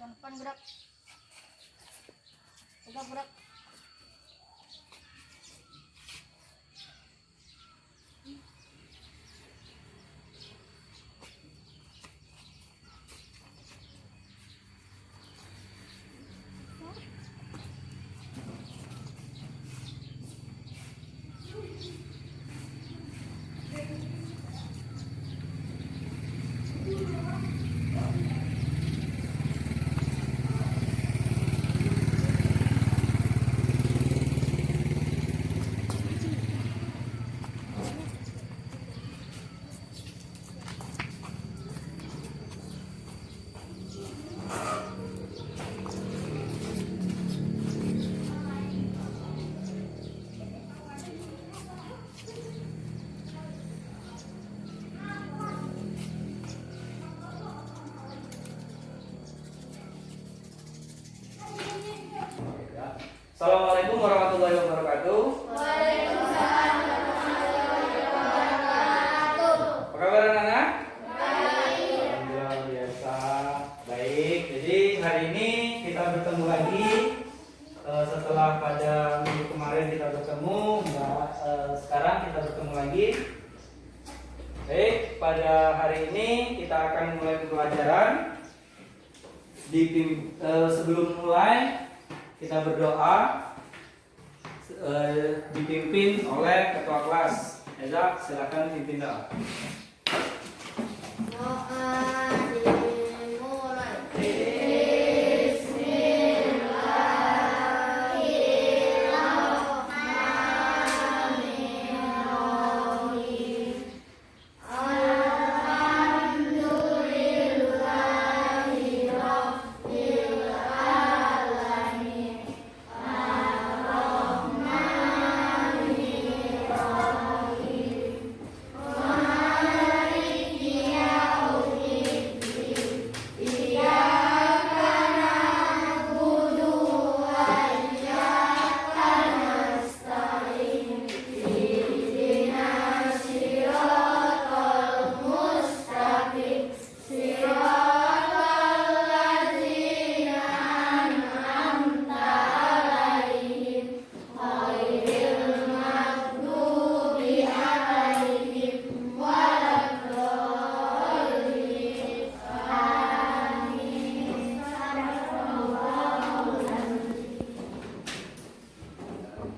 Yang depan gerak. Tegak gerak. Assalamualaikum warahmatullahi wabarakatuh. Waalaikumsalam warahmatullahi wabarakatuh. Apa kabar anak-anak? Baik. Alhamdulillah biasa. Baik. Jadi hari ini kita bertemu lagi setelah pada minggu kemarin kita bertemu. Sekarang kita bertemu lagi. Baik. Pada hari ini kita akan mulai pembelajaran. Sebelum mulai kita berdoa dipimpin oleh ketua kelas. Eza, silakan pimpin doa. Doa dimulai.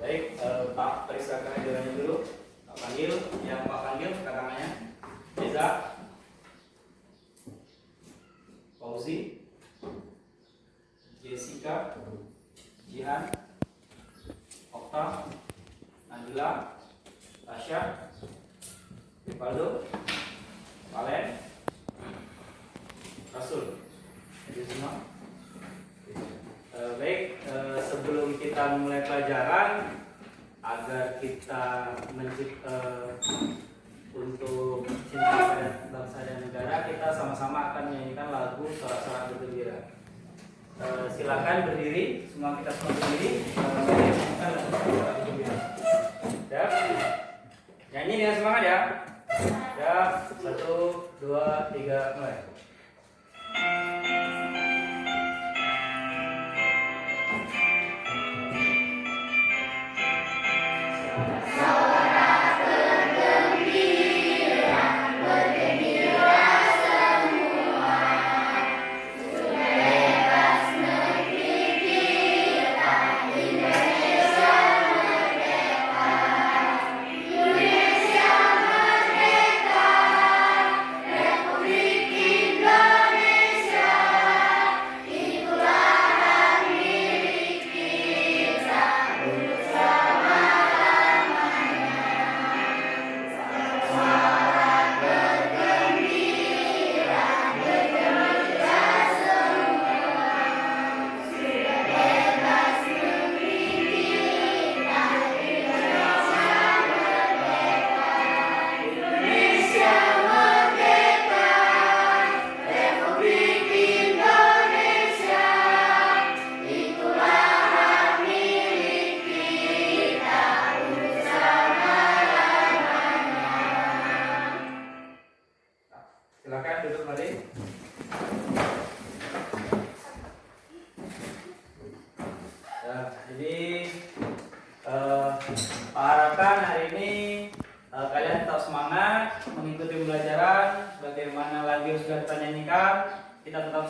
Baik, Pak periksakan ajarannya dulu. Pak panggil, yang Pak panggil angkat tangannya. Eza, Fauzi, Jessica, Jihan, Okta, Nabila, Tasya, Rivaldo, Valen, Rasul. Jadi semua. Baik, sebelum kita mulai pelajaran, agar kita untuk cinta pada bangsa dan negara, kita sama-sama akan menyanyikan lagu Sorak-Sorak Bergembira. Silakan berdiri, semua kita semua berdiri. Menyanyikan lagu Sorak-Sorak Bergembira. Siap? Nyanyi dengan semangat ya. Siap? 1, 2, 3, mulai. Republik Indonesia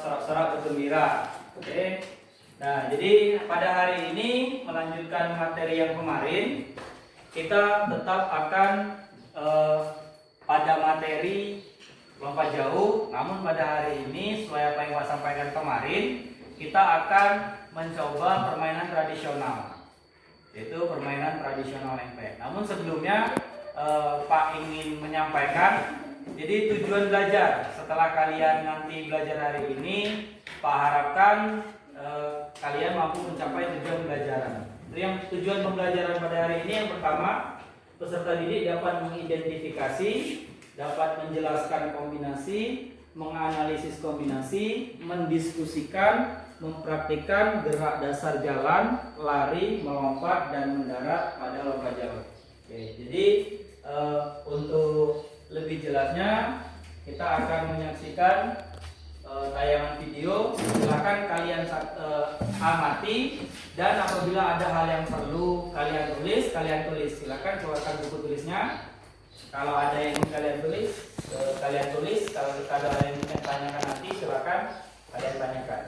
sorak-sorak bergembira. Oke. Nah, jadi pada hari ini melanjutkan materi yang kemarin, kita tetap akan pada materi lompat jauh. Namun pada hari ini, sesuai apa yang Pak sampaikan kemarin, kita akan mencoba permainan tradisional, yaitu permainan tradisional lempeng. Namun sebelumnya Pak ingin menyampaikan, jadi tujuan belajar setelah kalian nanti belajar hari ini, Pak harapkan kalian mampu mencapai tujuan pembelajaran. Yang tujuan pembelajaran pada hari ini yang pertama, peserta didik dapat mengidentifikasi, dapat menjelaskan kombinasi, menganalisis kombinasi, mendiskusikan, mempraktikkan gerak dasar jalan, lari, melompat, dan mendarat pada lompat jauh. Oke, jadi untuk lebih jelasnya kita akan menyaksikan tayangan video. Silakan kalian amati, dan apabila ada hal yang perlu kalian tulis. Silakan keluarkan buku tulisnya. Kalau ada yang kalian tulis, kalian tulis. Kalau ada yang ingin tanyakan nanti, silakan kalian tanyakan.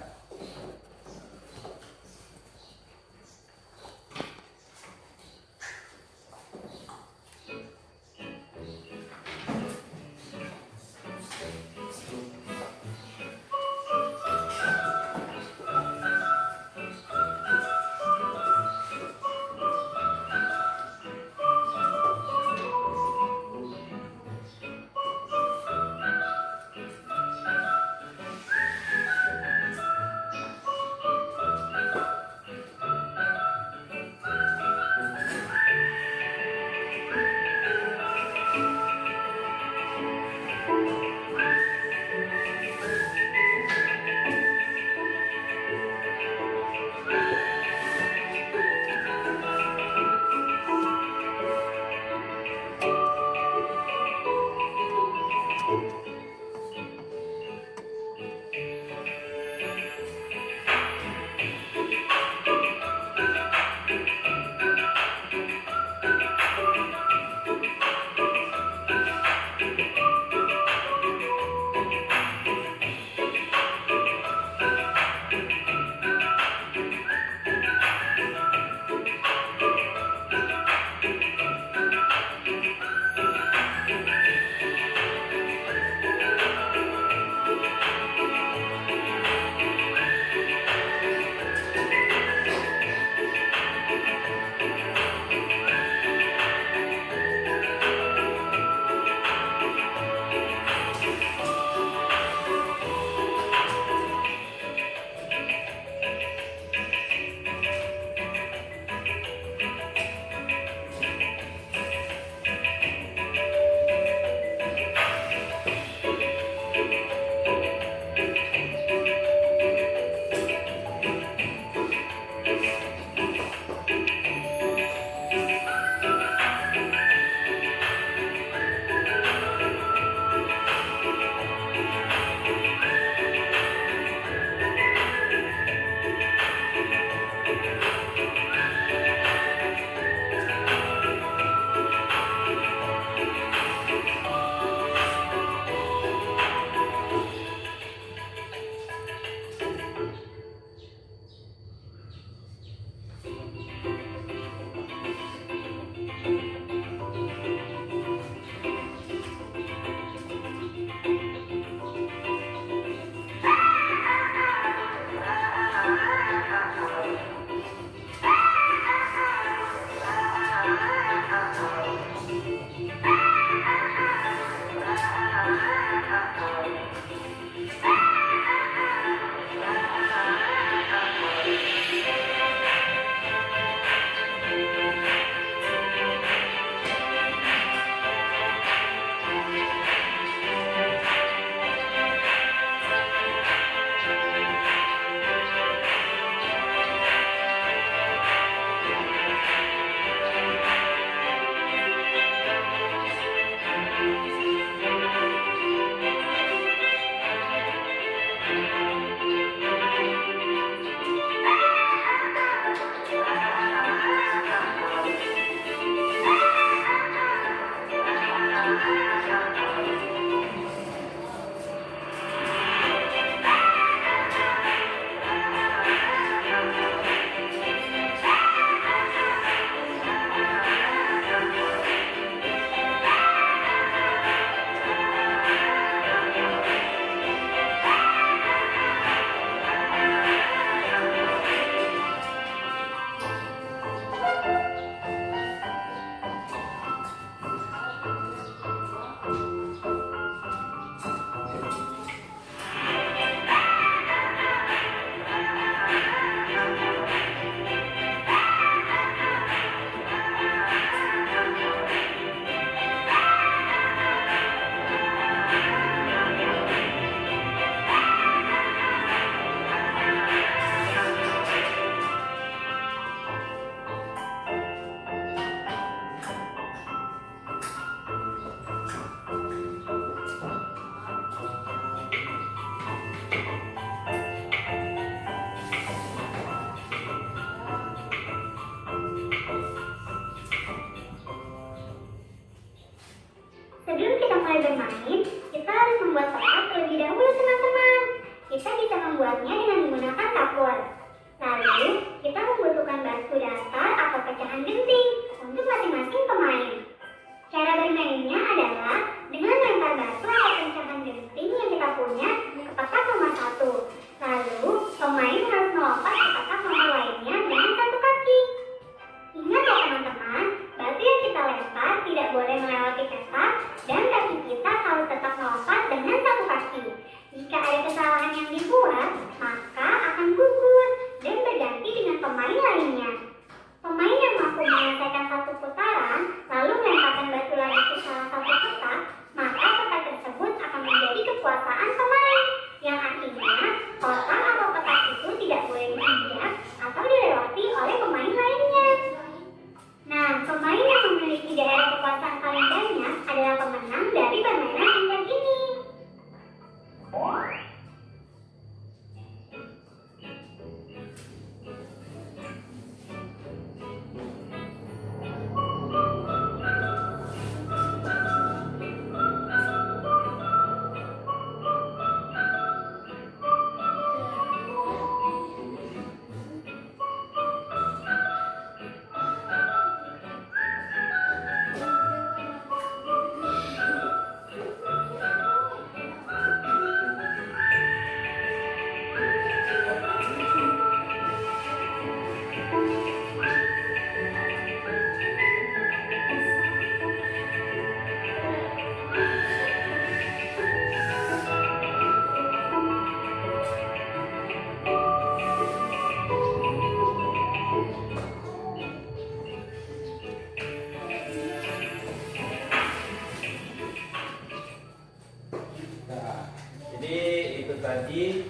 tadi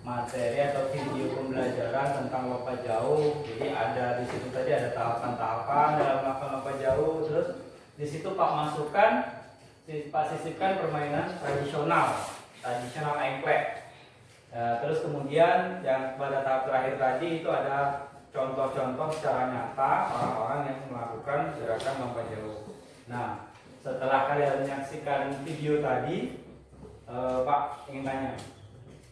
materi atau video pembelajaran tentang lompat jauh. Jadi ada di situ tadi ada tahapan-tahapan dalam melakukan lompat jauh. Terus di situ Pak masukkan, Pak sisipkan permainan tradisional engklek. Terus kemudian yang pada tahap terakhir tadi itu ada contoh-contoh secara nyata orang-orang yang melakukan gerakan lompat jauh. Nah, setelah kalian menyaksikan video tadi, Pak ingin tanya,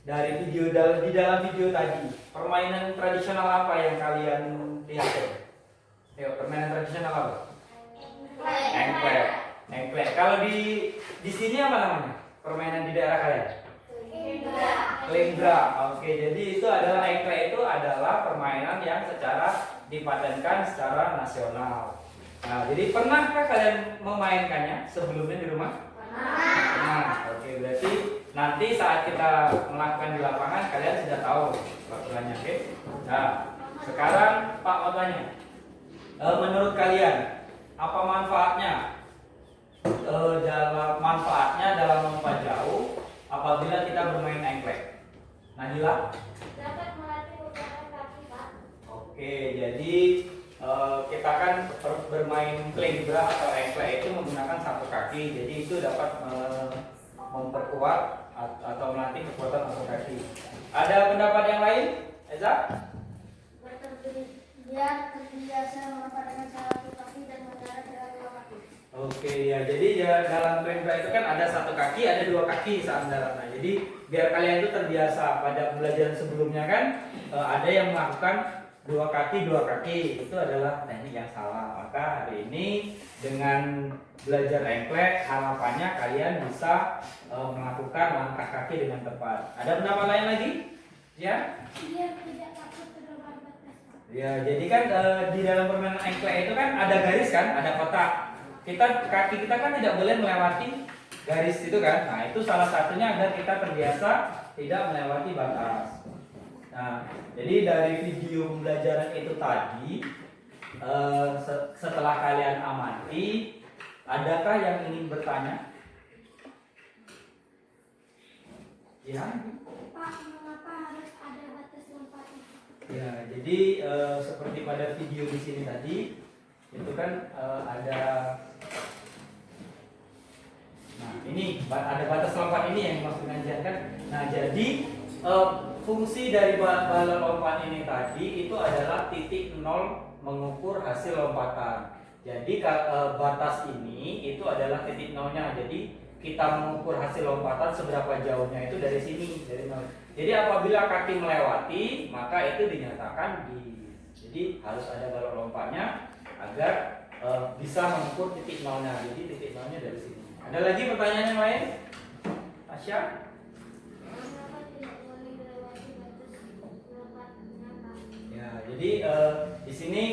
dari di dalam video tadi, permainan tradisional apa yang kalian lihat? Yuk, permainan tradisional apa? Engklek. Kalau di sini apa namanya? Permainan di daerah kalian? Lembra. Oke, jadi itu adalah engklek, itu adalah permainan yang secara dipatenkan secara nasional. Nah, jadi pernahkah kalian memainkannya sebelumnya di rumah? Nah, oke, berarti nanti saat kita melakukan di lapangan kalian sudah tahu peraturannya, oke? Nah, sekarang Pak mau tanya, menurut kalian apa manfaatnya dalam lompat jauh apabila kita bermain engklek? Najila? Dapat melatih beberapa kaki, Pak. Oke, jadi kita kan bermain lembra atau engklek itu menggunakan satu kaki, jadi itu dapat memperkuat atau melatih kekuatan otot kaki. Ada pendapat yang lain, Eza? Biar terbiasa melompat dengan satu kaki dan mendarat dengan dua kaki. Oke, ya, jadi ya dalam lembra itu kan ada satu kaki, ada dua kaki saat mendarat. Nah, jadi biar kalian itu terbiasa, pada pembelajaran sebelumnya kan ada yang melakukan dua kaki, itu adalah teknik yang salah. Maka hari ini dengan belajar engklek, harapannya kalian bisa melakukan langkah kaki dengan tepat. Ada pendapat lain lagi? Ya? Biar tidak takut terlalu batas, Pak. Ya, jadi kan di dalam permainan engklek itu kan ada garis kan, ada kotak. Kaki kita kan tidak boleh melewati garis itu kan. Nah, itu salah satunya agar kita terbiasa tidak melewati batas. Nah, jadi dari video pembelajaran itu tadi, setelah kalian amati, adakah yang ingin bertanya? Ya. Pak, mengapa harus ada batas lompatnya? Ya, jadi seperti pada video di sini tadi, itu kan ada. Nah, ini ada batas lompat ini yang dimaksudkan kan. Nah, jadi fungsi dari balon lompat ini tadi itu adalah titik nol mengukur hasil lompatan. Jadi batas ini itu adalah titik nolnya. Jadi kita mengukur hasil lompatan seberapa jauhnya itu dari sini, dari nol. Jadi apabila kaki melewati, maka itu dinyatakan jadi harus ada balon lompatnya agar bisa mengukur titik nolnya. Jadi titik nolnya dari sini. Ada lagi pertanyaan yang lain? Tasya? Mengapa tidak boleh melewati batas lompatnya, Pak? Ya, jadi di sini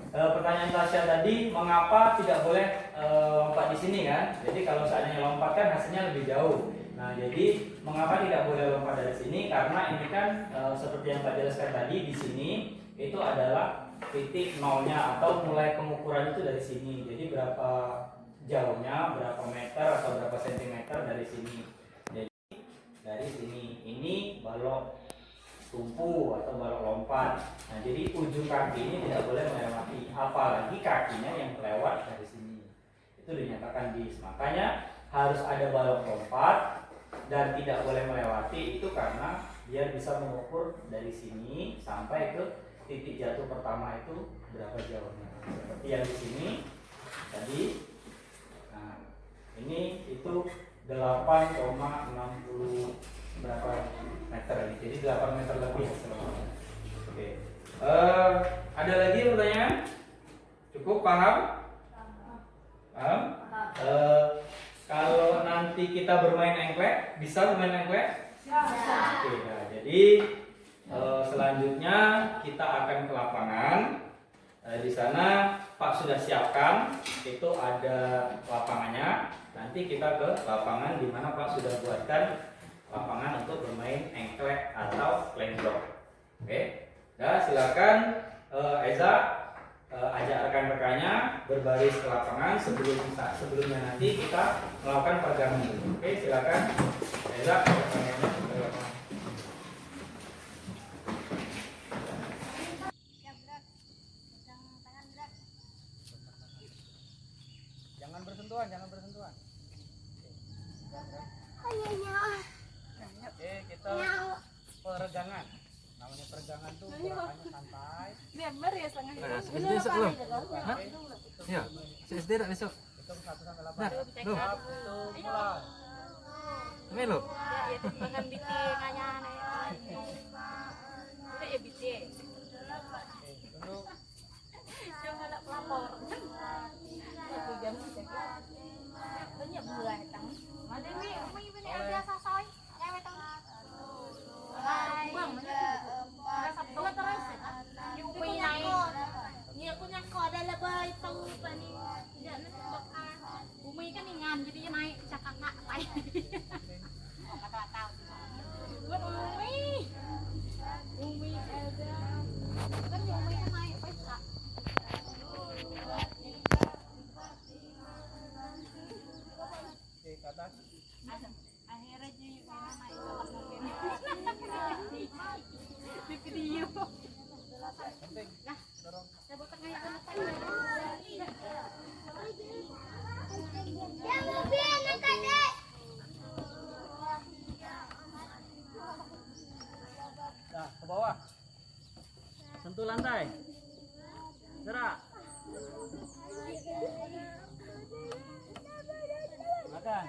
pertanyaan Tasya tadi, mengapa tidak boleh lompat di sini kan? Jadi kalau seandainya lompat kan hasilnya lebih jauh. Nah, jadi mengapa tidak boleh lompat dari sini? Karena ini kan seperti yang Pak jelaskan tadi, di sini itu adalah titik nolnya atau mulai pengukuran itu dari sini. Jadi berapa jauhnya, berapa meter atau berapa sentimeter dari sini. Jadi dari sini ini balok tumpu atau balok lompat. Nah, jadi ujung kaki ini tidak boleh melewati, apalagi kakinya yang kelewat dari sini. Itu dinyatakan bis. Makanya harus ada balok lompat dan tidak boleh melewati, itu karena biar bisa mengukur dari sini sampai ke titik jatuh pertama itu berapa jauhnya. Seperti yang di sini tadi. Nah, ini itu 8,60 berapa meter ini. Jadi 8 meter lebih hasilnya. Oke. Ada lagi pertanyaan? Cukup paham? Paham? Kalau nanti kita bermain engklek, bisa bermain engklek? Bisa. Oke, nah, jadi selanjutnya kita akan ke lapangan. Di sana Pak sudah siapkan, itu ada lapangannya. Nanti kita ke lapangan di mana Pak sudah buatkan lapangan untuk bermain engklek atau lembra. Oke, nah silakan Eza ajak rekan-rekannya berbaris ke lapangan sebelumnya nanti kita melakukan peregangan dulu. Oke, silakan. Reza. Jangan bersentuhan, jangan bersentuhan. Oke, kita peregangan. Namanya peregangan tuh gerakannya santai. Member ya sangat. Besok belum? Hah? Iya. SD tak besok? Hitung 1 sampai 8. Nah, lu. Satu, mulai. Ini lo. Ya itu makan biti nganya nih. Udah ya biti. Oke, tunduk. Jangan ada pelapor. Satu jam sih. Banyak bulan tang. Ada mi ini biasa soy. Ngewe tang. Bang, Sabtu terus. Umi naik. Ni aku nyangko ada lebay tang pani. Tidak nak bakar. Umi kan ingan jadi naik cakak nak naik. Oh kata tahu. Buat Umi. Umi ada. Kan Umi kan naik pesta. Oke, ke atas. Akhirnya jadi naik kelas mungkin. Di video. Penting. Nah, Dorong. saya buat tengah itu. Yang mobil anak adik. Nah, ke bawah. Sentuh lantai. Gerak. Makan.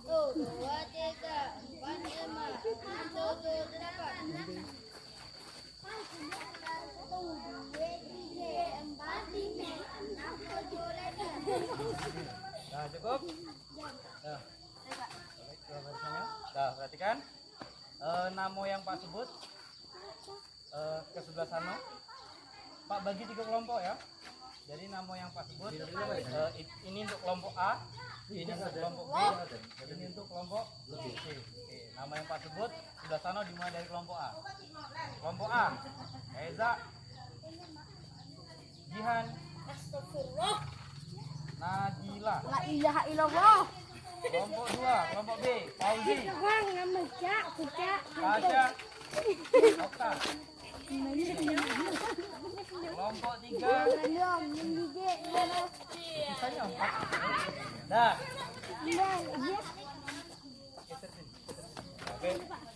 1, 2, 3, 4, 5, 6, 7, 8. Nah, cukup? Nah. Nah, perhatikan. Namo yang Pak sebut ke sebelah sana. Pak bagi 3 kelompok ya. Jadi namo yang Pak sebut ini untuk kelompok A, ini untuk kelompok B, ini untuk kelompok C. Oke. Nama yang Pak sebut sebelah sana dimulai dari kelompok A. Kelompok A, Eza, Jihan, Astagfirullah. Nabila. La ilaha illallah. Kelompok 2, kelompok B, Fauzi, Bang, nama Cak, Cak. Tasya, Okta. Kelompok 3, Belum, menggigit. sisanya 4. Dah. Oke.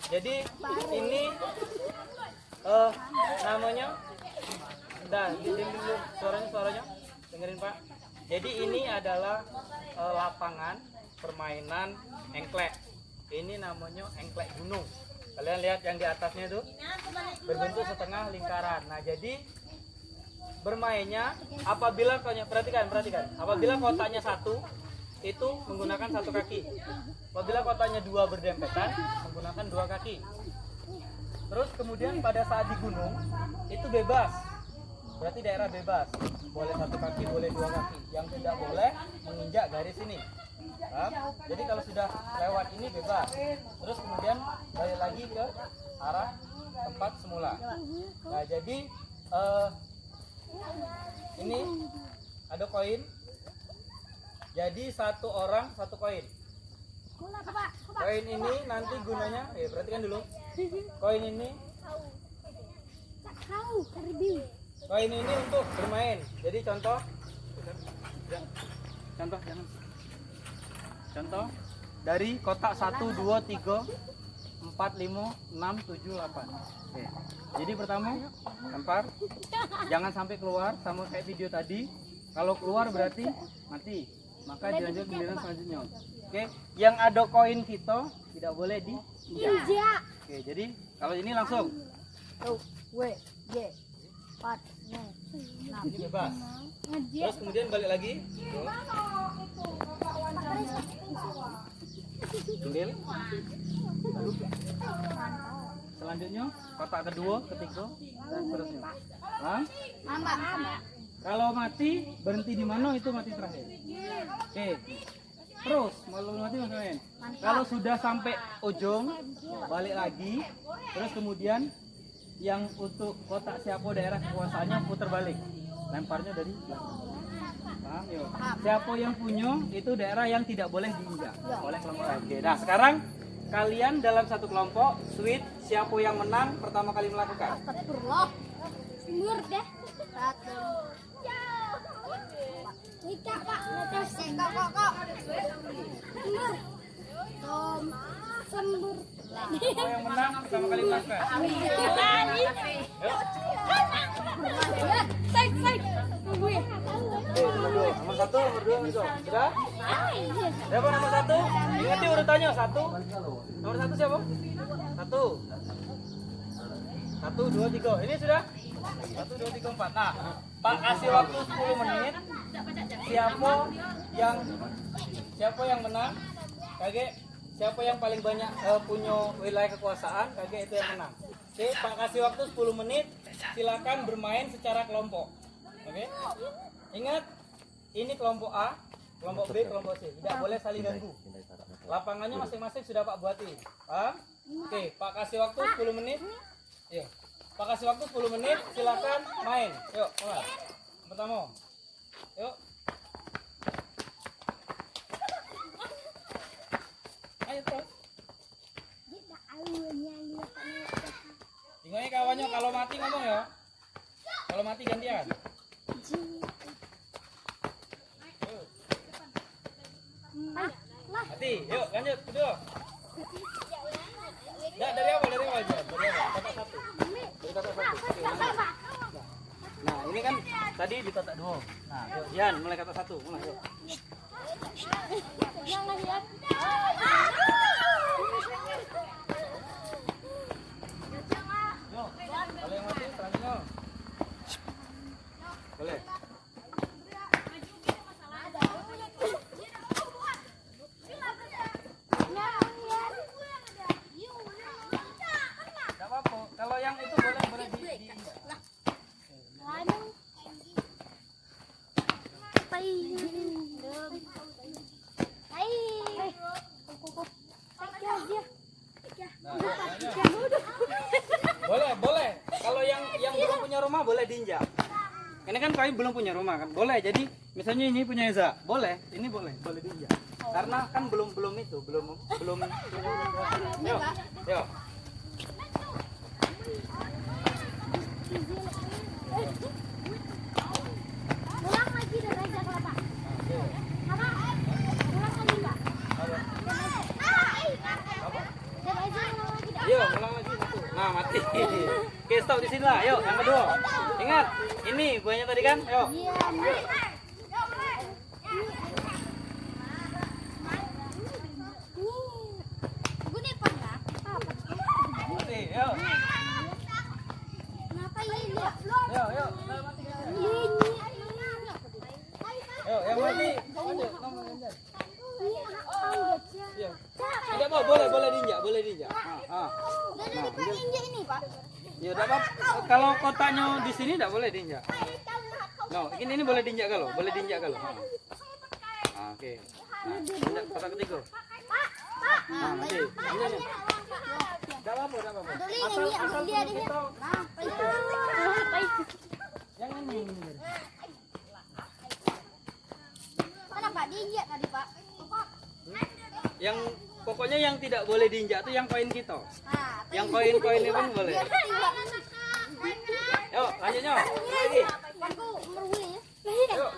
Jadi ini namanya dengerin dulu suaranya dengerin Pak. Jadi ini adalah lapangan permainan engklek. Ini namanya engklek gunung. Kalian lihat yang di atasnya itu berbentuk setengah lingkaran. Nah, jadi bermainnya apabila perhatikan. Apabila kotaknya 1 itu menggunakan 1 kaki. Apabila kotaknya 2 berdempetan menggunakan 2 kaki. Terus kemudian pada saat di gunung itu bebas. Berarti daerah bebas. Boleh 1 kaki, boleh 2 kaki. Yang tidak boleh menginjak garis ini. Paham? Jadi kalau sudah lewat ini bebas. Terus kemudian balik lagi ke arah tempat semula. Nah, jadi ini ada koin. Jadi satu orang satu koin. Koin ini nanti gunanya, perhatikan dulu. Koin ini untuk bermain. Jadi contoh, jangan. Contoh dari kotak 1, 2, 3, 4, 5, 6, 7, 8. Oke. Jadi pertama lempar, jangan sampai keluar sama kayak video tadi. Kalau keluar berarti mati. Maka dilanjut giliran selanjutnya. Oke, yang ada koin kita tidak boleh diinjak. Oke, jadi kalau ini langsung. Ini bebas. Terus kemudian balik lagi. Ambil. Selanjutnya kotak kedua, ketiga, dan seterusnya. Paham? Kalau mati berhenti di mana itu mati terakhir. Oke. Terus kalau mati maksudnya. Kalau sudah sampai ujung balik lagi. Terus kemudian yang untuk kotak siapa daerah kekuasaannya putar balik. Lemparnya dari belakang. Paham? Yuk. Siapa yang punya itu daerah yang tidak boleh diinjak oleh kelompok lain. Oke. Nah sekarang kalian dalam satu kelompok sweet siapa yang menang pertama kali melakukan? Mundur deh. Nikah Pak, terus kok. Mundur. Sembur. Siapa yang menang pertama kali melakukan? Nomor 1, nomor 2, nomor 2. Sudah? Siapa nomor 1? Ingat urutannya 1. Nomor 1 siapa? 1. 1, 2, 3. Ini sudah? 1, 2, 3, 4. Nah, Pak kasih waktu 10 menit. Siapa yang menang? Kakek, siapa yang paling banyak punya wilayah kekuasaan? Kakek itu yang menang. Oke, Pak kasih waktu 10 menit. Silakan bermain secara kelompok. Oke? Ingat, ini kelompok A, kelompok B, kelompok C. Tidak boleh saling ganggu. Lapangannya masing-masing sudah Pak buatin. Paham? Oke, Pak kasih waktu 10 menit. Yuk. Pak kasih waktu 10 menit, silakan main. Yuk, mulai. Pertama. Yuk. Ayo terus. Tinggalnya kawannya kalau mati ngomong ya. Kalau mati gantian. Mati, yuk lanjut kedua. Nah, dari awal aja. Dari awal. Kotak 1. Dari kotak 1. Oke, lanjut. Nah, ini kan tadi di kotak 2. Nah, yuk Jian mulai kotak 1. Mulai yuk. Kalau yang mati selanjutnya. Boleh. Enggak apa-apa. Kalau yang itu boleh di Boleh. Kalau yang belum punya rumah boleh diinjak. Ini kan kalian belum punya rumah kan? Boleh. Jadi misalnya ini punya Eza, boleh. Ini boleh diinjak. Karena kan belum itu, belum. Yuk. Ulang lagi dari Raja Kelapa. Apa? Ulang lagi Pak. Dari Raja ulang lagi. Yuk, ulang lagi satu. Nah, mati. Oke, stop di sini lah. Yuk, yang kedua. Ingat, ini buahnya tadi kan? Yuk. Iya, Gune pernah. Mati, yuk. Kenapa ini? Yuk. Yuk, yang mati. Lanjut, nomor lanjut. Iya. Tidak mau, boleh diinjak. Nah, Ini Pak. ya udah Pak. Kalau kotaknya di sini tidak boleh diinjak. No, ini boleh diinjak kalau. Nah, oke. Tindak kotak ketiga. Nah, nanti. Enggak apa-apa. Asal dia kita. Yang ini. Kenapa diinjak tadi, Pak? Yang pokoknya yang tidak boleh diinjak tuh yang koin kita. Nah, Yang koin-koinnya pun boleh. Yuk, lanjutnya. Lagi. aku meruli ya. Yuk.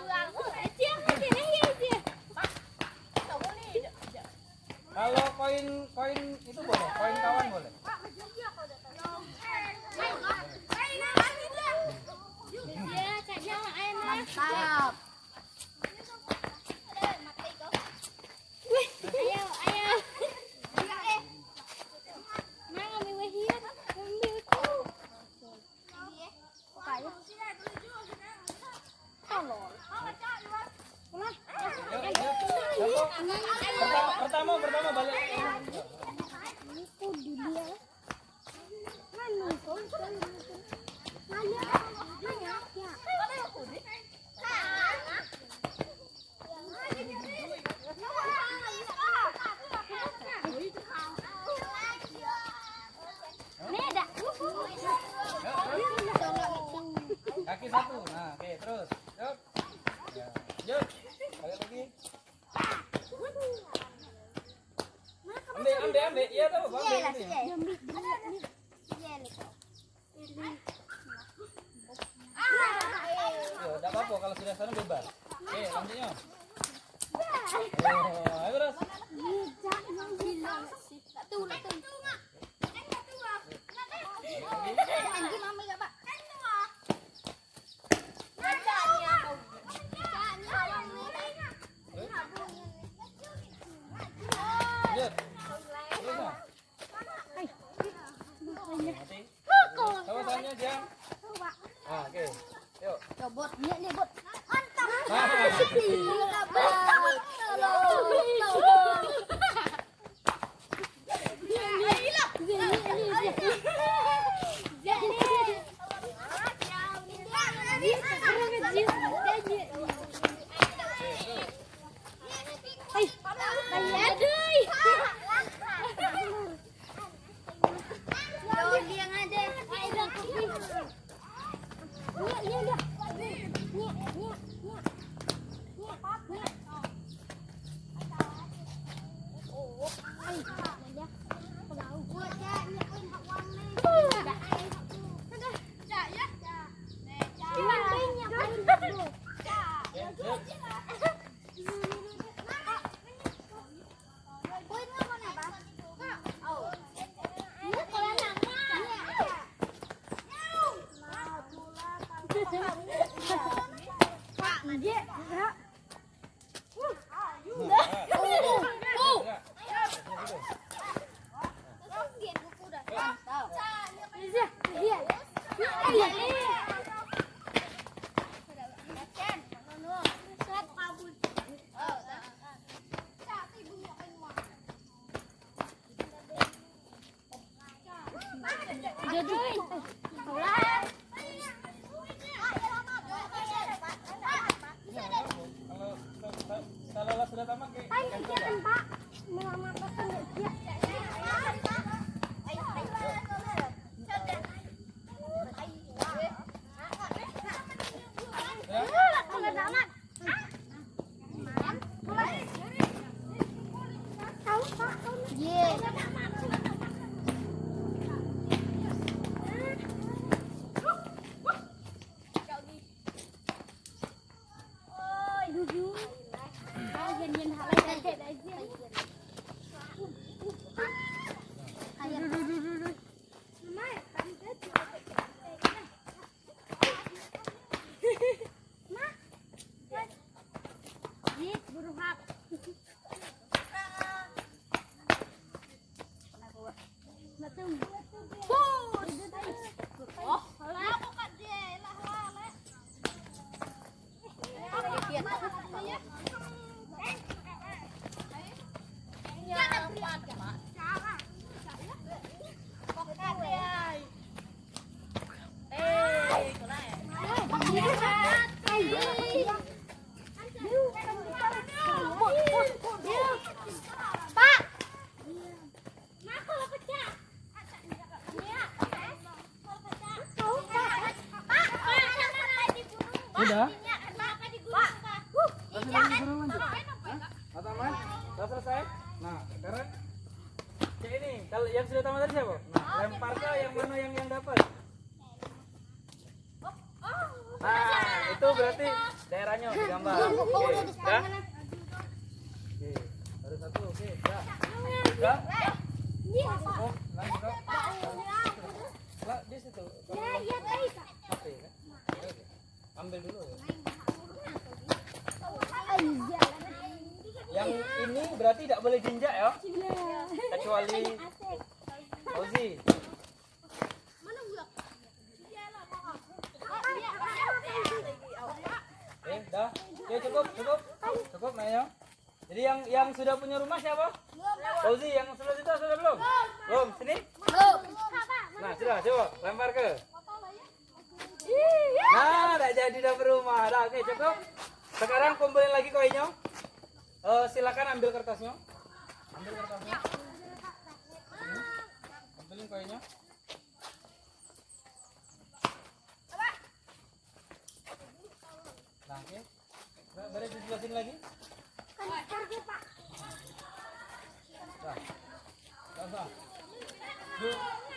Kalau koin itu boleh, koin kawan boleh. Mantap. Pertama balik. Kaki satu. Nah, oke, terus. Yuk. Ya. Yuk. Balik lagi. Ambil. Iya tahu, Bang. Iya lah, Ambil. iya. Iya nih. Yo, enggak apa-apa kalau sudah sana bebas. Oke, lanjutnya. Oh, ayo terus. Lanjut. Terus. Mati. Sama-samanya, Jam. Ah, oke. Yuk. Bot, nih bot. Mantap. Ah. Gila banget. Kalau sudah tamat kayak dah. Kenapa di gunung, Pak? Taman? Sudah selesai? Nah, sekarang cek ini. Kalau yang sudah tamat tadi siapa? Nah, lempar ke yang mana yang dapat? Nah, itu berarti daerahnya digambar. Oke, dah. Oke, baru satu. Oke, dah. Dah. Oh, lanjut kok. Lah, di situ. Iya, bisa. Oke, kan? Oke. Ambil dulu ya. Yang ini berarti tidak boleh jinjak ya? Kecuali Ozi. Dah. Oke, cukup mainnya. Jadi yang sudah punya rumah siapa? Ozi. Yang sudah itu sudah belum? Belum. Sini. Nah, sudah. Coba lempar ke. Nah, tidak jadi dapur rumah. Dah, oke, cukup. Sekarang kumpulin lagi koinnya. Silakan ambil kertasnya. Ambil kertasnya. Kumpulin koinnya. Nah, oke. Boleh dijelasin lagi? Nah, usah.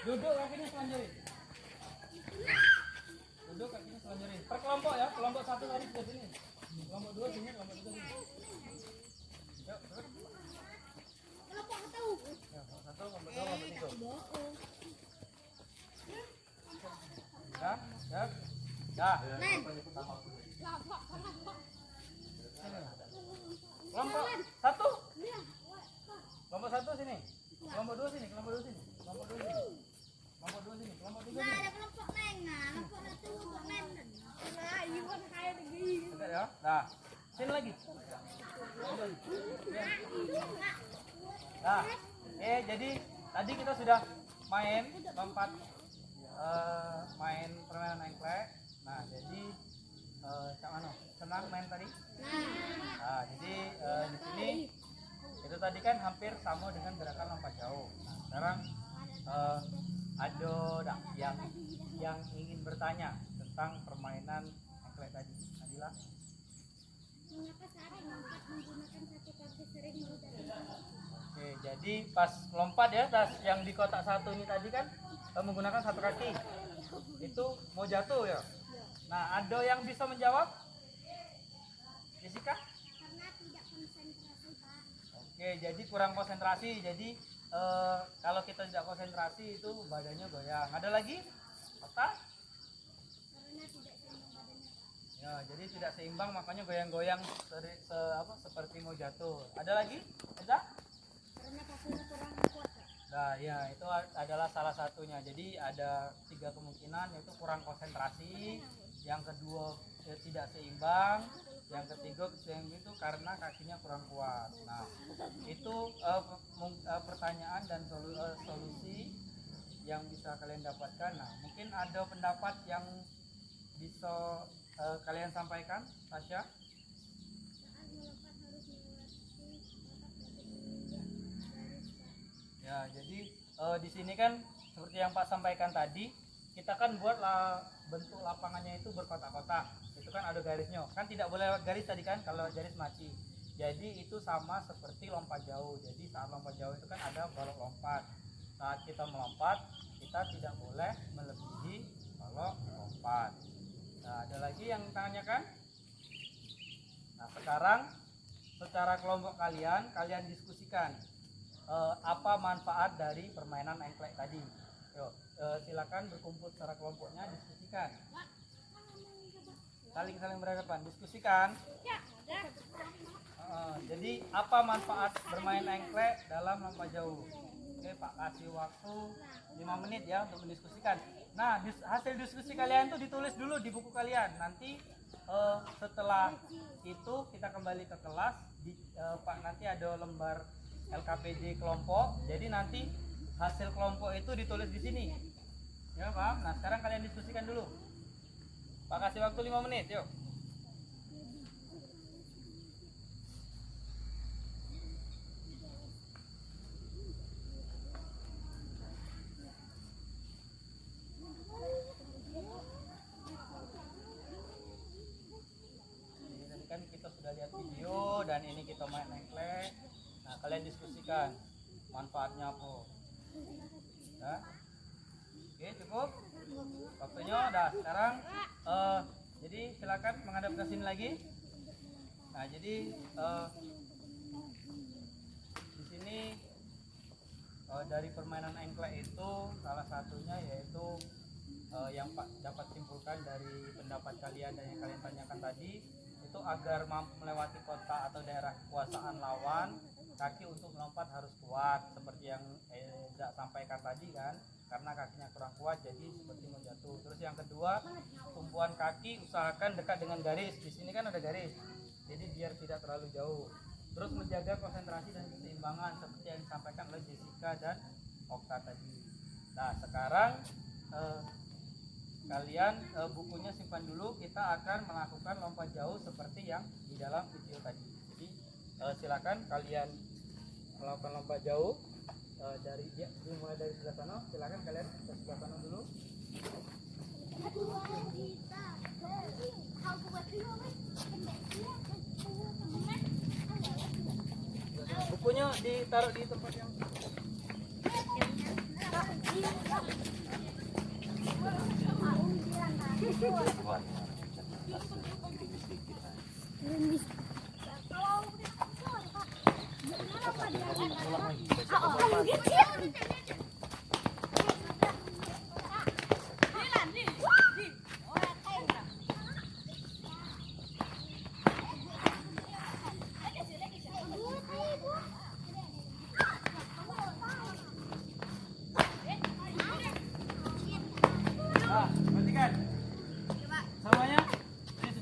Duduk kakinya selanjurin. Duduk kakinya selanjurin. Per kelompok ya. Kelompok satu tadi sudah sini. Kelompok dua sini. Kelompok tiga sini. Yuk, terus. Kelompok satu. Ya, kelompok satu, kelompok dua, kelompok tiga. Dah, dah, dah. Kelompok satu. Kelompok satu sini. Kelompok dua sini. Kelompok dua sini. Kelompok dua sini. Kelompok dua sini. Kelompok tiga sini. Bentar ya. Nah, sini lagi. Nah, jadi tadi kita sudah main lompat, main permainan engklek. Nah, jadi Cak Mano, senang main tadi? Nah, jadi di sini itu tadi kan hampir sama dengan gerakan lompat jauh. Nah, sekarang ada yang ingin bertanya tentang permainan engklek tadi. Nadila? Mengapa sehari lompat menggunakan satu kaki sering mengudara? Oke, jadi pas lompat ya, tas yang di kotak satu ini tadi kan menggunakan satu kaki. Itu mau jatuh ya? Nah, ada yang bisa menjawab? Jessica? Karena tidak konsentrasi, Pak. Oke, jadi kurang konsentrasi. Jadi kalau kita tidak konsentrasi itu badannya goyang. Ada lagi? Otak? Karena tidak seimbang badannya, Pak. Ya, jadi tidak seimbang makanya goyang-goyang seperti mau jatuh. Ada lagi? Ada? Karena kakinya kurang kuat, Pak. Nah, ya itu adalah salah satunya. Jadi ada 3 kemungkinan, yaitu kurang konsentrasi, yang kedua tidak seimbang, yang ketiga yang itu karena kakinya kurang kuat. Nah, itu pertanyaan dan solusi yang bisa kalian dapatkan. Nah, mungkin ada pendapat yang bisa kalian sampaikan, Tasya? Saat melompat harus melewati garis, Pak. Ya, jadi di sini kan seperti yang Pak sampaikan tadi, kita kan buat bentuk lapangannya itu berkotak-kotak. Itu kan ada garisnya. Kan tidak boleh lewat garis tadi kan, kalau garis mati. Jadi itu sama seperti lompat jauh. Jadi saat lompat jauh itu kan ada balok lompat. Saat kita melompat, kita tidak boleh melebihi balok lompat. Nah, ada lagi yang tanyakan? Nah, sekarang secara kelompok kalian diskusikan apa manfaat dari permainan engklek tadi. Yuk, silakan berkumpul secara kelompoknya, diskusikan. Saling berhadapan, diskusikan. Jadi apa manfaat bermain engklek dalam lompat jauh? Oke, Pak kasih waktu 5 menit ya untuk mendiskusikan. Nah, hasil diskusi kalian tuh ditulis dulu di buku kalian. Nanti setelah itu kita kembali ke kelas. Pak nanti ada lembar LKPD kelompok. Jadi nanti hasil kelompok itu ditulis di sini. Ya, paham? Nah, sekarang kalian diskusikan dulu. Pak kasih waktu 5 menit, yuk. sudah lihat video dan ini kita main engklek. Nah, kalian diskusikan manfaatnya apa. Ya. Oke, cukup. Waktunya udah. Sekarang jadi silakan menghadap ke sini lagi. Nah, jadi di sini dari permainan engklek itu salah satunya yaitu yang dapat simpulkan dari pendapat kalian dan yang kalian tanyakan tadi itu agar mampu melewati kota atau daerah kekuasaan lawan, kaki untuk melompat harus kuat seperti yang Zak sampaikan tadi kan, karena kakinya kurang kuat jadi seperti mau jatuh. Terus yang kedua, tumpuan kaki usahakan dekat dengan garis. Di sini kan ada garis, jadi biar tidak terlalu jauh. Terus menjaga konsentrasi dan keseimbangan seperti yang disampaikan oleh Jessica dan Okta tadi. Nah, sekarang kalian bukunya simpan dulu, kita akan melakukan lompat jauh seperti yang di dalam video tadi. Jadi silakan kalian melakukan lompat jauh dari dimulai dari sebelah sana. Silakan kalian ke sebelah sana dulu. Bukunya ditaruh di tempat yang perhatikan semuanya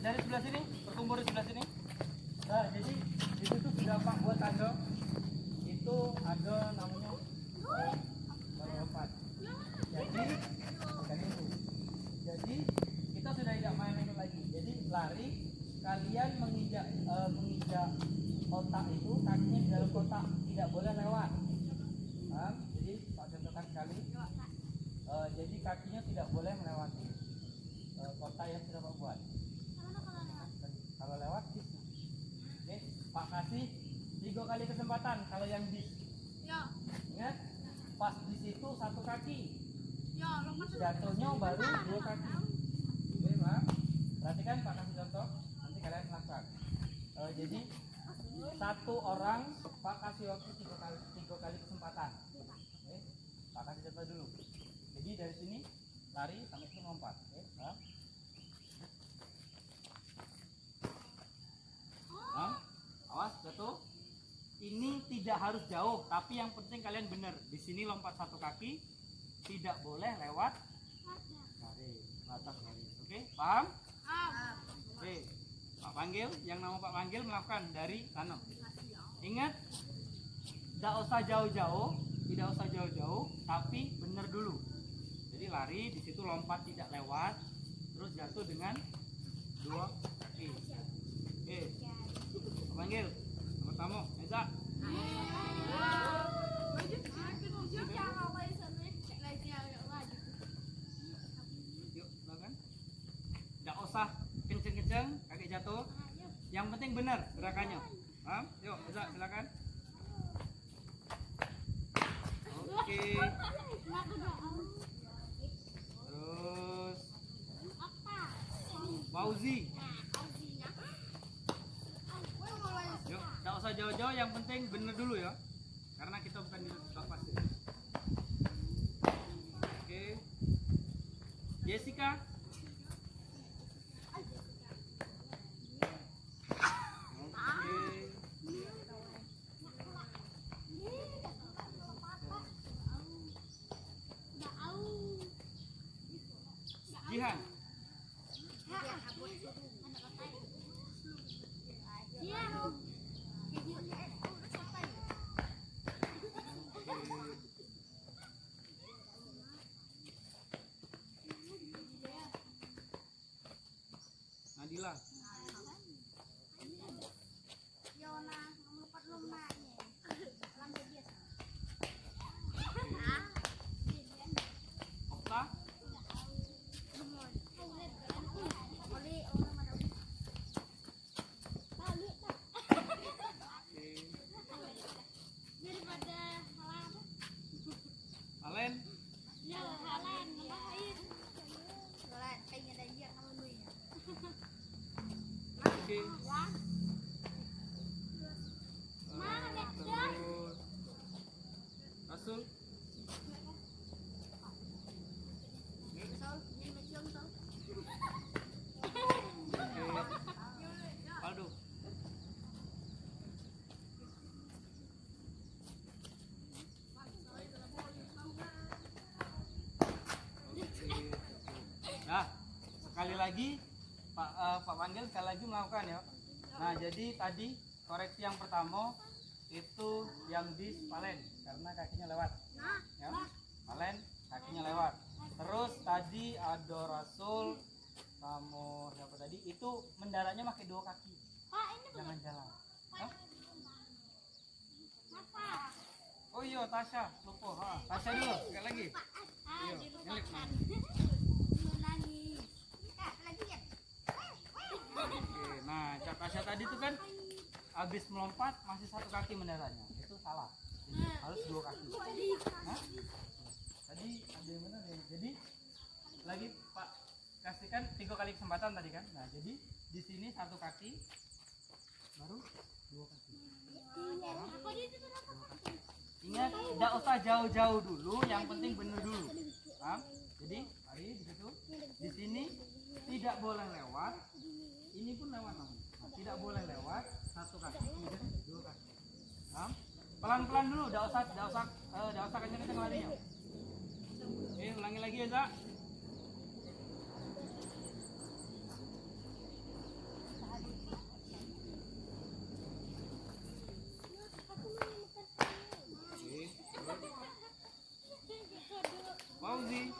dari sebelah sini, berkumpul di sebelah sini. Nah, jadi di situ sudah Pak buat tanda, itu ada namanya lompat. Jadi kita sudah tidak main itu lagi. Jadi lari, kalian menginjak kotak itu, kakinya di dalam kotak, tidak boleh lewat. Jadi Pak contohkan sekali. Jadi kakinya tidak boleh melewati kotak yang sudah Pak buat. Kalau lewat bis. Oke, Pak kasih 3 kali kesempatan kalau yang bis. Ya. Ingat, pas bis itu 1 kaki. Ya, lompat Jatuhnya baru 2 kaki. Oke, Pak. Perhatikan Pak kasih contoh, nanti kalian lakukan. Jadi 1 orang Pak kasih waktu 3 kali kesempatan. Oke, Pak kasih contoh dulu. Jadi dari sini lari sampai sini lompat. Oke, Pak. Awas jatuh. Ini tidak harus jauh, tapi yang penting kalian benar. Di sini lompat 1 kaki, tidak boleh lewat garis, batas garis. Oke, paham? Oke, Pak panggil, yang nama Pak panggil melakukan dari sana. Ingat, tidak usah jauh-jauh, tapi benar dulu. Jadi lari, di situ lompat tidak lewat, terus jatuh dengan 2 kaki. Oke. Panggil pertama Eza. Yuk silakan. Tidak usah kenceng-kenceng kaki jatuh, yang penting benar gerakannya. Paham? Yuk Eza silakan. Oke. Terus Fauzi. Yuk, tidak usah jauh-jauh, yang penting bener dulu ya, karena kita bukan di tempat pasir. Oke, Jessica. Jihan. Nadila. Okta. sekali lagi Pak panggil sekali lagi melakukan ya. Nah jadi tadi koreksi yang pertama itu yang di spalen karena kakinya lewat ya. Spalen kakinya lewat. Terus tadi ada Rasul sama siapa tadi itu mendaratnya pakai dua kaki, jangan jalan. Hah? Oh iya Tasya lupa. Tasya dulu sekali lagi. Iya, nyelip. Oke, nah Cak Tasya tadi tuh kan habis melompat masih satu kaki mendaratnya, itu salah. Jadi, harus dua kaki. Hah? Tadi ada yang mana? Jadi lagi Pak kasihkan 3 kali kesempatan tadi kan. Nah jadi di sini satu kaki baru dua kaki. Ingat tidak usah jauh-jauh dulu, yang penting benar dulu. Paham? Jadi mari di situ, di sini tidak boleh lewat, ini pun lewat namun. Nah, tidak boleh lewat satu kaki kemudian dua kaki. Paham? Pelan-pelan dulu, tidak usah kencang-kencang larinya. Oke, ulangi lagi ya Zak. Fauzi,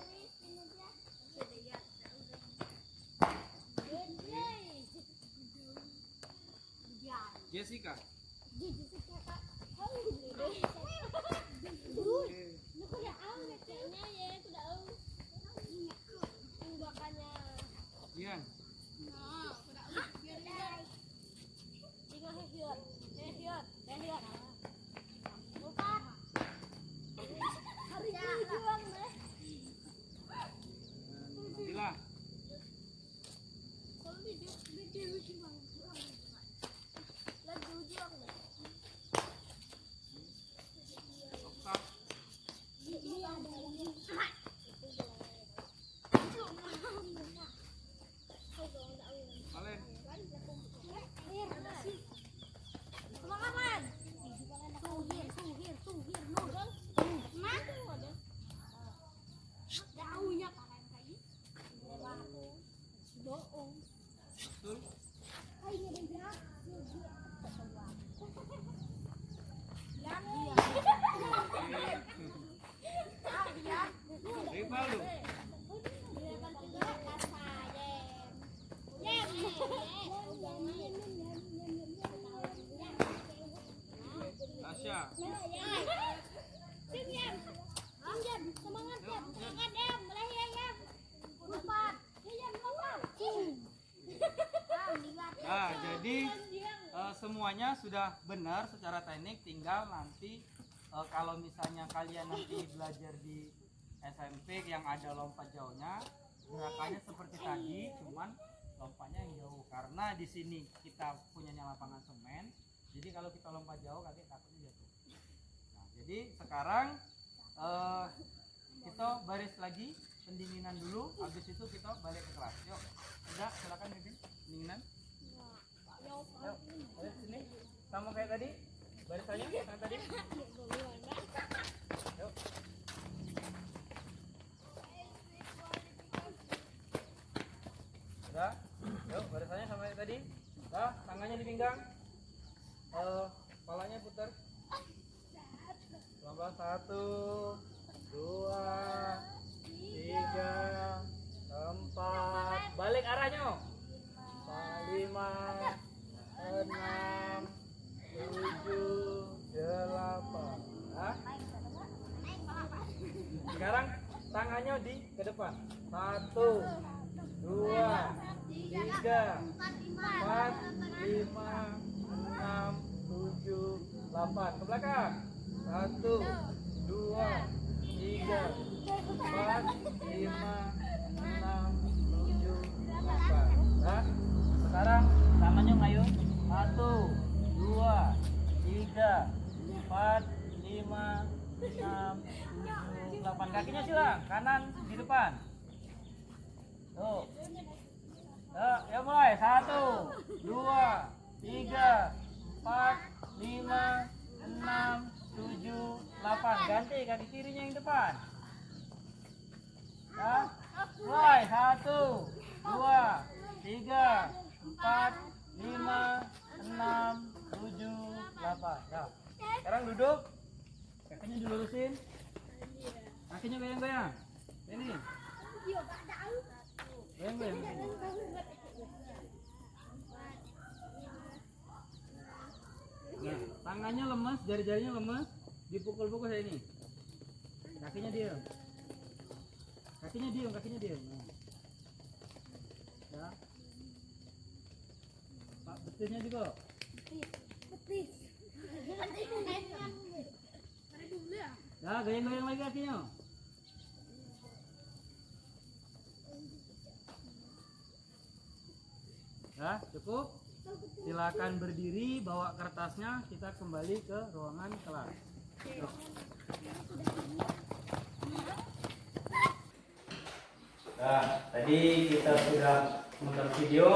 Jessica. Ian. Nabila. Okta. Valen. Betul. Rivaldo. Tasya. Nah, jadi semuanya sudah benar secara teknik, tinggal nanti kalau misalnya kalian nanti belajar di SMP yang ada lompat jauhnya, gerakannya seperti tadi, cuman lompatnya yang jauh karena di sini kita punya lapangan semen, jadi kalau kita lompat jauh kakek takutnya jatuh. Nah, jadi sekarang kita baris lagi pendinginan dulu, habis itu kita balik ke kelas. Yuk, udah silakan bikin pendinginan. Yuk, balik sini sama kayak tadi, barisannya kayak tadi. Yuk. Udah, yuk barisannya sama kayak tadi. Udah, tangannya di pinggang, kepalanya putar. Pelan-pelan 1, 2, 3, 4. Balik arahnya. 5, 6, 7, 8. Nah, sekarang tangannya di ke depan. 1, 2, 3, 4, 5, 6, 7, 8. Ke belakang. 1, 2, 3, 4, 5, 6, 7, 8. Nah, sekarang tangannya ngayun. 1, 2, 3, 4, 5, 6, 7, 8. Kakinya silang, kanan di depan. Tuh. Ya mulai. 1, 2, 3, 4, 5, 6, 7, 8. Ganti kaki kirinya yang depan. Mulai. 1, 2, 3, 4, 5, 6, 7, 8. Ya. Sekarang duduk. Kakinya dilurusin. Kakinya goyang-goyang. Ini. Goyang-goyang. Nah, tangannya lemas, jari-jarinya lemas, dipukul-pukul kayak ini. Kakinya diam. Kakinya diam, kakinya diam. Nah. Ya. Pak, betisnya juga. Betis. Ya, goyang-goyang lagi kakinya. Ya, cukup. Silakan berdiri, bawa kertasnya, kita kembali ke ruangan kelas. Nah, tadi kita sudah menonton video,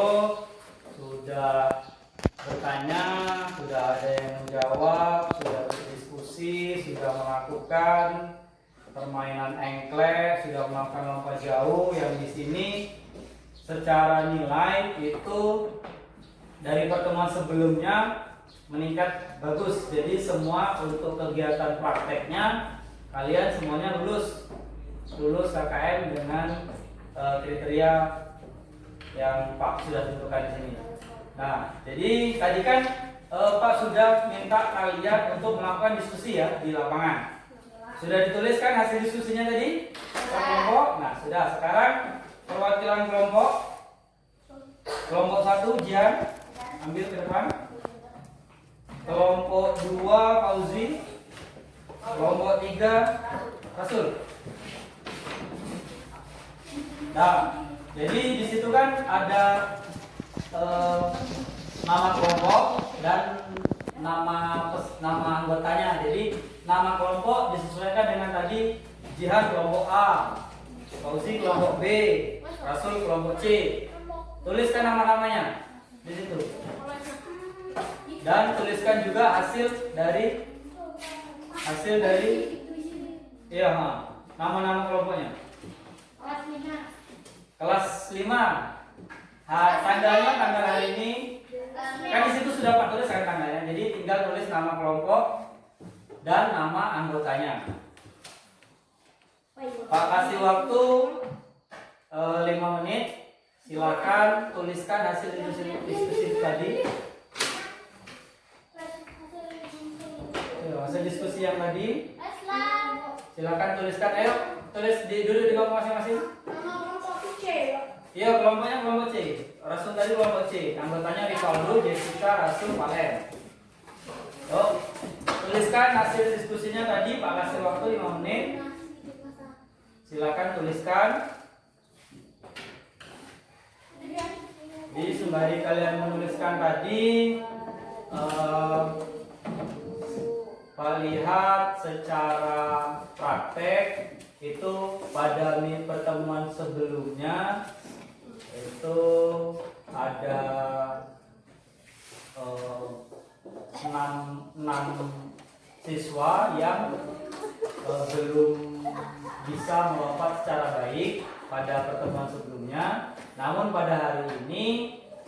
sudah bertanya, sudah ada yang menjawab, sudah berdiskusi, sudah melakukan permainan engklek, sudah melakukan lompat jauh. Yang di sini secara nilai itu dari pertemuan sebelumnya meningkat bagus. Jadi semua untuk kegiatan prakteknya kalian semuanya lulus KKM dengan kriteria yang Pak sudah tentukan di sini. Nah, jadi tadi kan Pak sudah minta kalian untuk melakukan diskusi ya di lapangan. Sudah dituliskan hasil diskusinya tadi per kelompok. Nah, sudah. Sekarang perwakilan kelompok 1 Jian ambil ke depan. Kelompok 2 Fauzi. Kelompok 3 Rasul. Nah, jadi di situ kan ada nama kelompok dan nama anggotanya. Jadi nama kelompok disesuaikan dengan tadi. Jihan kelompok A, Fauzi kelompok B, Rasul kelompok C. Tuliskan nama-namanya di situ. Dan tuliskan juga hasil dari nama-nama kelompoknya. Kelas 5. Tanggalnya tanggal hari ini. Kan di situ sudah Pak tulis kan tanggalnya. Jadi tinggal tulis nama kelompok dan nama anggotanya. Pak kasih waktu 5 menit. Silakan tuliskan hasil diskusi tadi. Hasil diskusi yang tadi. Silakan tuliskan. Ayo tulis dulu di kelompok masing-masing. Iya, kelompoknya kelompok C. Rasul tadi kelompok C. Anggotanya Rivaldo, Jessica, Rasul, Valen. Tuliskan hasil diskusinya tadi. Pak kasih waktu 5 menit. Silakan tuliskan. Jadi sembari kalian menuliskan tadi, Pak lihat secara praktek itu pada pertemuan sebelumnya itu ada 6 siswa yang belum bisa melompat secara baik pada pertemuan sebelumnya. Namun pada hari ini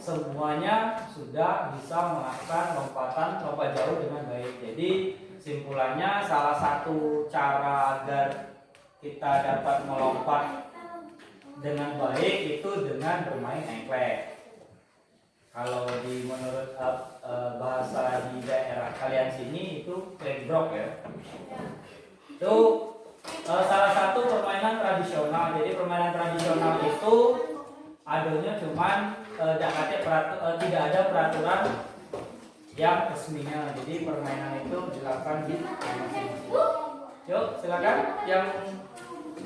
semuanya sudah bisa melakukan lompat jauh dengan baik. Jadi simpulannya salah satu cara agar kita dapat melompat dengan baik itu dengan bermain engklek. Kalau menurut bahasa di daerah kalian sini itu klebrok ya. Itu salah satu permainan tradisional. Jadi permainan tradisional itu adanya cuman tidak ada peraturan yang resminya. Jadi permainan itu dilakukan di masing-masing. Yuk silakan yang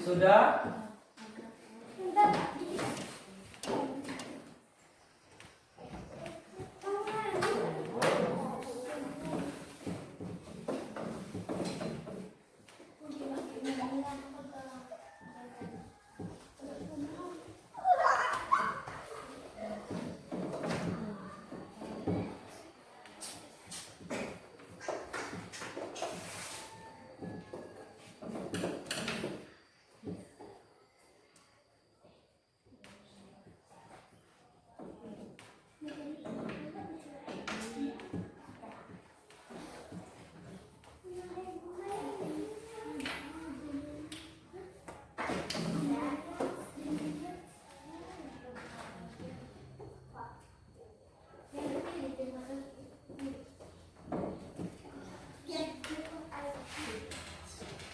sudah.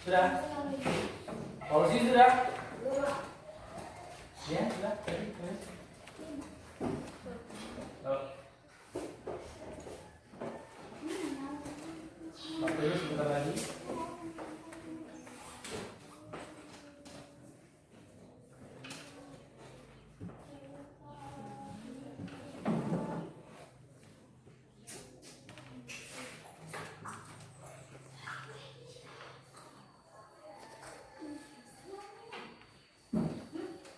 Sudah? Fauzi sudah? Ya, sudah. Tulis. Oh. Pak tulis sebentar lagi.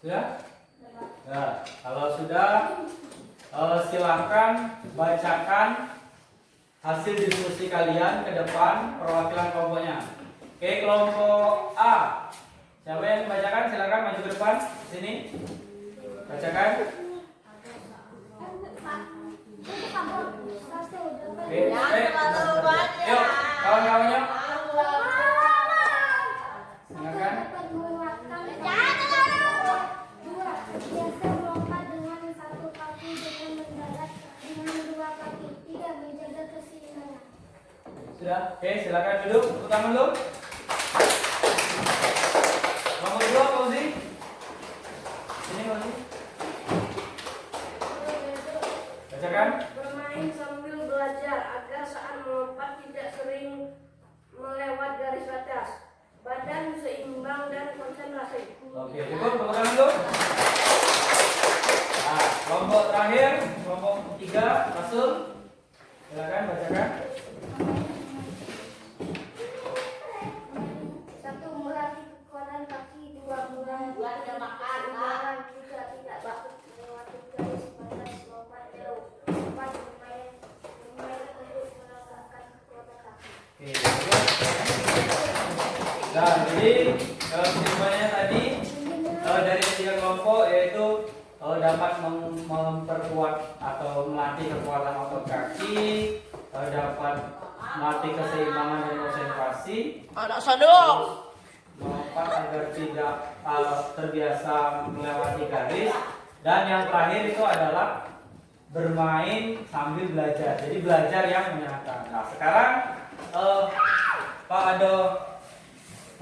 Sudah? Ya, kalau sudah silahkan bacakan hasil diskusi kalian ke depan perwakilan kelompoknya. Oke, kelompok A. Siapa yang membacakan? Silahkan maju ke depan sini. Bacakan. Oke, yuk kawan-kawannya. Silakan. Biasa melompat dengan satu kaki, dengan mendarat dengan dua kaki, tidak menjaga keseimbangan. Sudah? Oke, silakan duduk. Tepuk tangan dulu. Nomor 2, Fauzi. Sini, Fauzi. Bacakan. Bermain sambil belajar agar saat melompat tidak sering melewat garis batas. Badan seimbang dan konsentrasi. Oke, cukup. Tepuk tangan dulu. Nah, kelompok terakhir, kelompok 3, Rasul. Silakan bacakan. Satu, melatih kekuatan kaki. Dua, melatih keseimbangan. Tiga, tidak takut melewati garis batas, lompat jauh. Empat, bermain untuk menambahkan kekuatan kaki. Oke, cukup. Nah, jadi kesimpulannya tadi dari 3 kelompok yaitu dapat memperkuat atau melatih kekuatan otot kaki, dapat melatih keseimbangan dan konsentrasi, melompat agar tidak terbiasa melewati garis, dan yang terakhir itu adalah bermain sambil belajar. Jadi belajar yang menyenangkan. Nah, sekarang Pak Ado,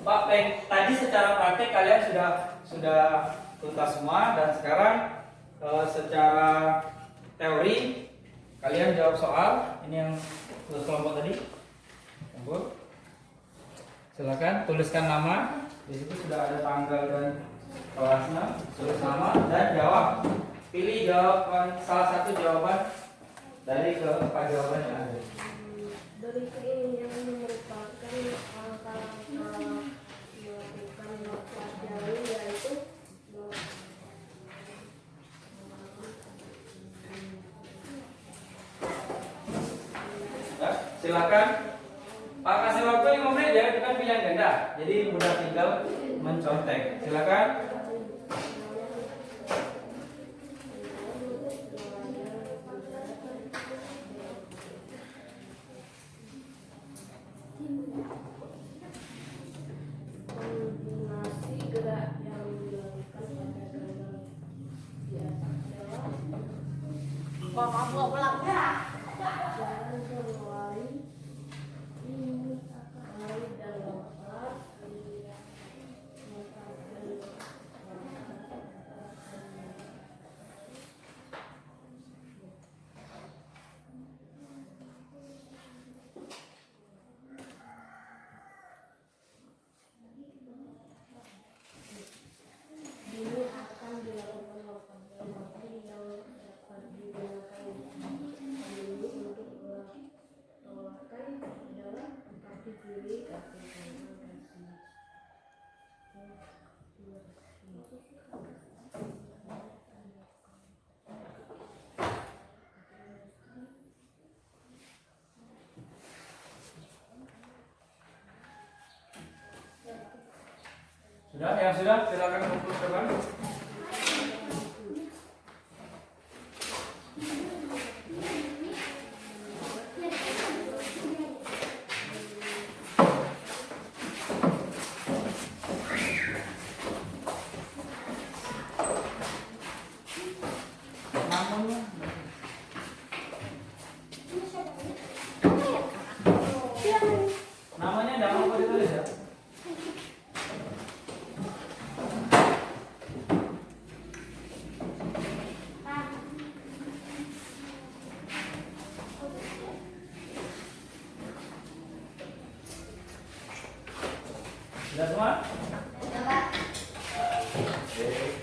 Pak Peng, tadi secara praktek kalian sudah tuntas semua, dan sekarang secara teori kalian jawab soal. Ini yang tulis kelompok tadi. Silakan tuliskan nama. Di situ sudah ada tanggal dan kelasnya. Tulis nama dan jawab. Pilih jawaban, salah satu jawaban dari keempat jawaban yang ada. Dari keinginan merupakan langkah-langkah melakukan lompat jauh, yaitu Ya, silakan. Pak kasih waktu 5 menit ya, itu kan pilihan ganda. Jadi mudah tinggal mencontek. Silakan. kombinasi gerak yang dilakukan pada gaya biasa adalah jalan berlari, lari dan lompat, ini akan dilakukan lompat jauh yang dapat digunakan dulu untuk melewatkan adalah kaki kiri, kaki kanan, Sudah, yang sudah silakan kumpul ke depan. Namanya namanya nama apa ditulis ya? Sudah semua? Oke.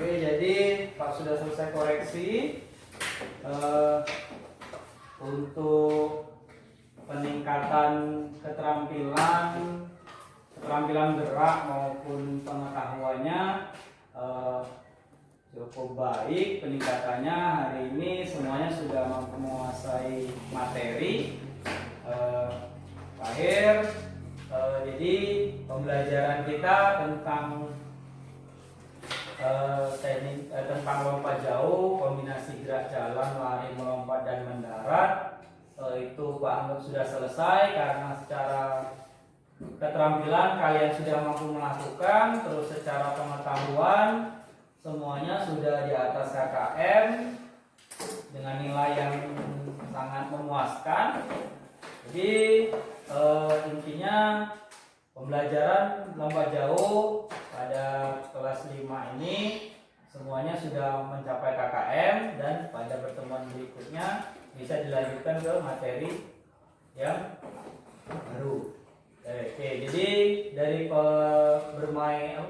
Oke, jadi Pak sudah selesai koreksi. Untuk peningkatan keterampilan gerak maupun pengetahuannya cukup baik peningkatannya. Hari ini semuanya sudah mampu menguasai materi. Akhir, jadi pembelajaran kita tentang teknik tentang lompat jauh, kombinasi gerak jalan, lari, melompat dan mendarat itu Pak anggap sudah selesai karena secara keterampilan kalian sudah mampu melakukan, terus secara pengetahuan semuanya sudah di atas KKM dengan nilai yang sangat memuaskan. Jadi intinya pembelajaran lompat jauh pada kelas 5 ini semuanya sudah mencapai KKM dan pada pertemuan berikutnya bisa dilanjutkan ke materi yang baru. Oke, jadi dari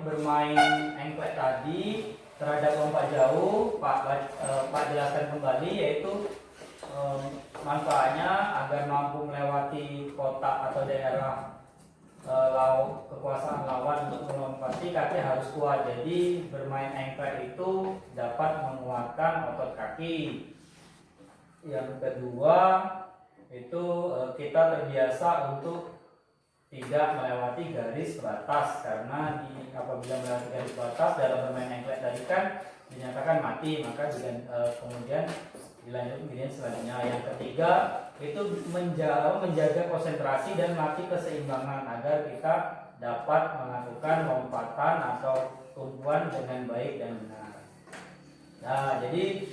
bermain engklek tadi terhadap lompat jauh Pak jelaskan kembali, yaitu manfaatnya agar mampu melewati kotak atau daerah kekuasaan lawan untuk melompati kaki harus kuat. Jadi bermain engklek itu dapat menguatkan otot kaki. Yang kedua itu kita terbiasa untuk tidak melewati garis batas, karena apabila melewati garis batas dalam bermain engklek tadi kan dinyatakan mati, maka kemudian dilanjut kemudian selanjutnya. Yang ketiga itu menjaga konsentrasi dan melatih keseimbangan agar kita dapat melakukan lompatan atau tumpuan dengan baik dan benar. Nah, jadi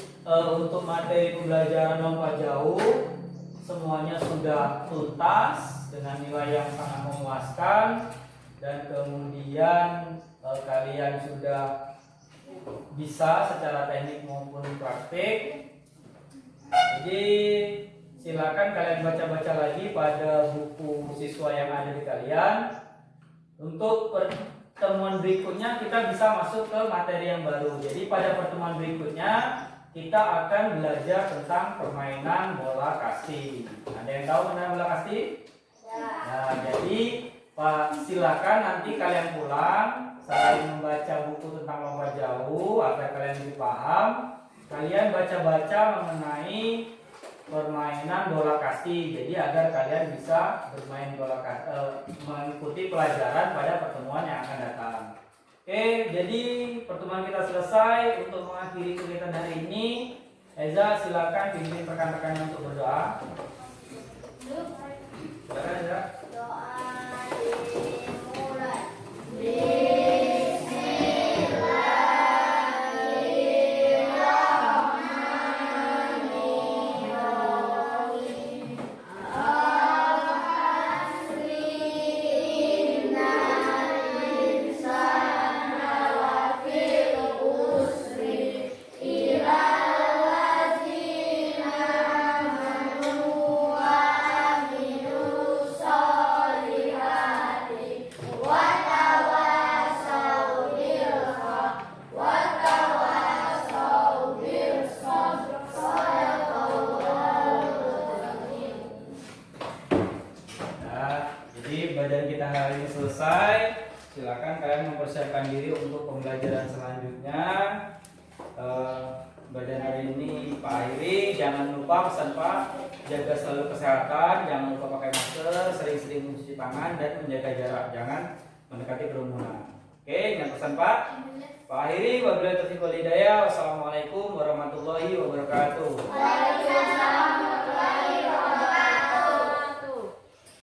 untuk materi pembelajaran lompat jauh semuanya sudah tuntas dengan nilai yang sangat memuaskan, dan kemudian kalian sudah bisa secara teknik maupun praktik. Jadi silakan kalian baca-baca lagi pada buku siswa yang ada di kalian. Untuk pertemuan berikutnya kita bisa masuk ke materi yang baru. Jadi pada pertemuan berikutnya kita akan belajar tentang permainan bola kasti. Ada yang tahu tentang bola kasti? Nah, jadi Pak silakan nanti kalian pulang selain membaca buku tentang lompat jauh agar kalian lebih paham, kalian baca-baca mengenai permainan bola kasti. Jadi agar kalian bisa bermain bola kasti, mengikuti pelajaran pada pertemuan yang akan datang. Oke, jadi pertemuan kita selesai. Untuk mengakhiri kegiatan hari ini, Eza silakan pimpin rekan-rekannya untuk berdoa. Silakan Eza. Doa dimulai. Pembelajaran kita hari ini selesai. Silakan kalian mempersiapkan diri untuk pembelajaran selanjutnya. Pak akhiri, jangan lupa pesan Pak, jaga selalu kesehatan, jangan lupa pakai masker, sering-sering mencuci tangan dan menjaga jarak, jangan mendekati kerumunan. Oke, ingat pesan Pak. Pak akhiri, wabillahi taufiq wal hidayah. Wassalamualaikum warahmatullahi wabarakatuh.